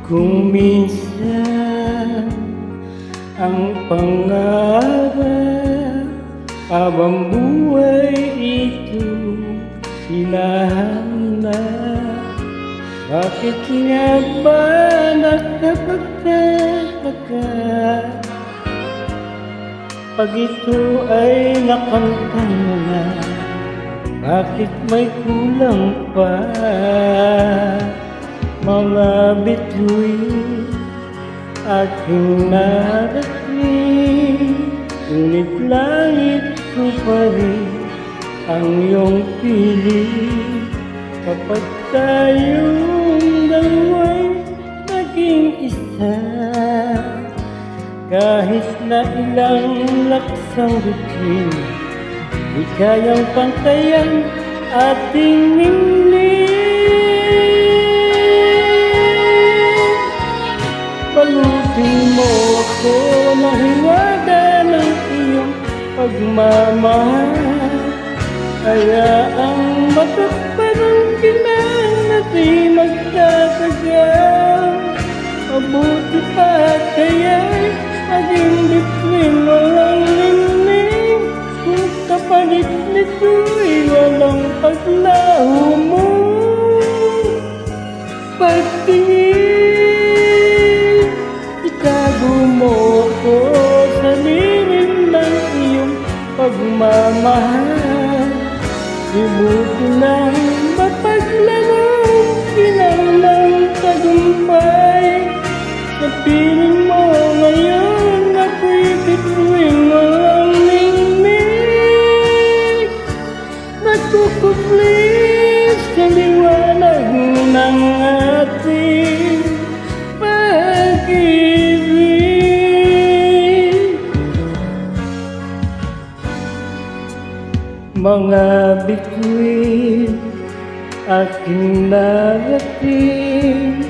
Kung minsan ang pangarap habang buhay ito hinahanap, bakit nga ba nakapagtataka pag ito ay nakamtan mo na? Bakit may kulang pa? Mga bituin aking narating, ngunit langit ko pa rin ang iyong piling. Kapag tayong dalawa'y naging isa, kahit na ilang laksang bituin, di kayang pantayan ating ningning. Balutin mo ako ng hiwaga ng iyong pagmamahal, hayaang matakpan ang ginang na di magtatagal. Mabuti pa kaya'y maging bituin walang ningning, kung kapalit nito'y walang paglaho mo. Pagtingin, itago mo ko sa lilim ng iyong pagmamahal. Sibuti na mapaglaro kinang tagumpay. Sa piling mo ngayon ako'y bituin walang ningning, nagkukuplis sa liwanag ng ating pag-ibig. Mga bituin aking narating,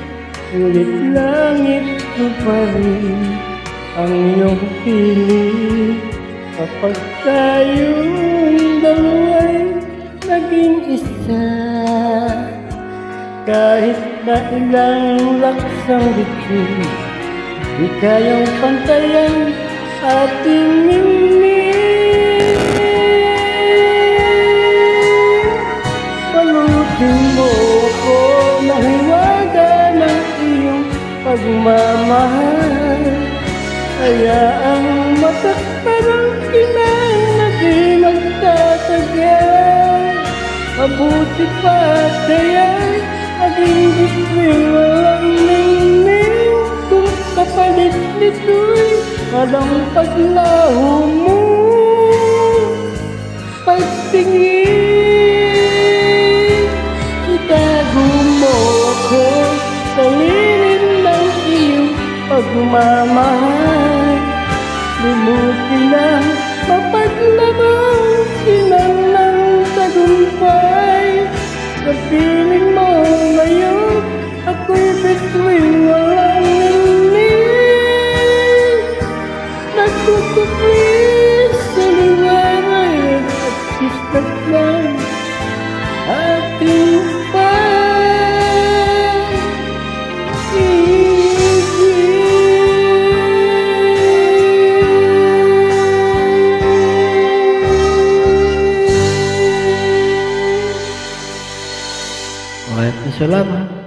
ngunit langit ko pa rin ang iyong piling. Kapag tayong dalawa'y naging isa, kahit na ilang laksang bituin, di kayang pantayan ating ningning. Balutin mo ko ng hiwaga ng iyong pagmamahal, hayaang matakpan ang kinang na di magtatagal. Mabuti pa kaya'y maging bituin walang ningning, kung kapalit nito'y walang paglaho mo. Pagtingin, itago mo ko sa lilim ng iyong pagmamahal. Lumuti na mapaglaro kinang ng tagumpay. Sa piling mo ngayon ako'y bituin walang ningning, nagkukuplis sa liwanag at kistat ng ating Salamat.